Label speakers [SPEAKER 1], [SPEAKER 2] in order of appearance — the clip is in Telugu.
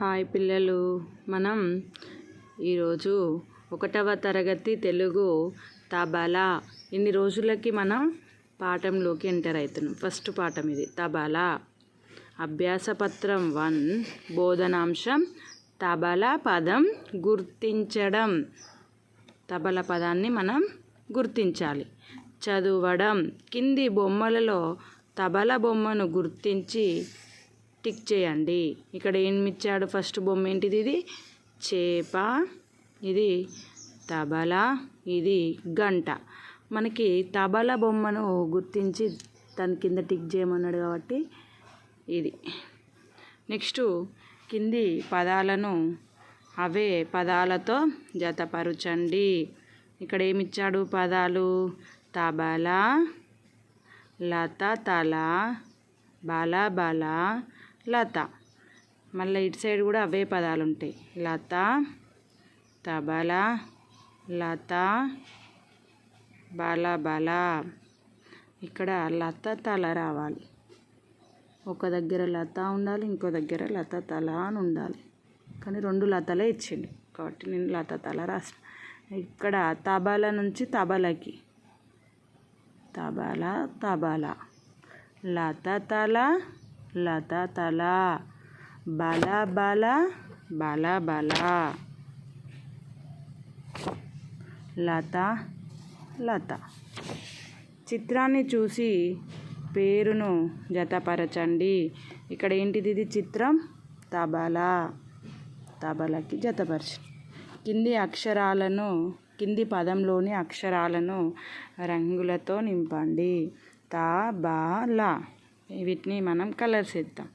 [SPEAKER 1] హాయ్ పిల్లలు, మనం ఈరోజు 1వ తరగతి తెలుగు తబలా ఇన్ని రోజులకి మనం పాఠంలోకి ఎంటర్ అవుతున్నాం. ఫస్ట్ పాఠం ఇది తబలా. అభ్యాసపత్రం 1 బోధనాంశం తబలా పదం గుర్తించడం. తబలా పదాన్ని మనం గుర్తించాలి. చదవడం. కింది బొమ్మలలో తబలా బొమ్మను గుర్తించి టిక్ చేయండి. ఇక్కడ ఏమి ఇచ్చాడు? ఫస్ట్ బొమ్మ ఏంటిది? ఇది చేప, ఇది తబలా, ఇది గంట. మనకి తబలా బొమ్మను గుర్తించి దాని కింద టిక్ చేయమన్నాడు కాబట్టి ఇది. నెక్స్ట్ కింది పదాలను అవే పదాలతో జతపరచండి. ఇక్కడ ఏమి ఇచ్చాడు? పదాలు తబలా, లత తల, బల బల, లత. మళ్ళీ ఇటు సైడ్ కూడా అవే పదాలు ఉంటాయి. లత, తబలా, లత, బల బల. ఇక్కడ లత తల రావాలి. ఒక దగ్గర లత ఉండాలి, ఇంకో దగ్గర లత తల అని ఉండాలి. కానీ 2 లతలే ఇచ్చిండు కాబట్టి నేను లత తల రాసిన. ఇక్కడ తబలా నుంచి తబలకి తబలా తబలా, లత తల లత తల, బల బల బల బల, లత లత. చిత్రాన్ని చూసి పేరును జతపరచండి. ఇక్కడ ఏంటిది? ఇది చిత్రం తబలా. తబలాకి జతపరచండి. కింది పదంలోని అక్షరాలను రంగులతో నింపండి. తబలా. వీటిని మనం కలర్స్ ఇద్దాం.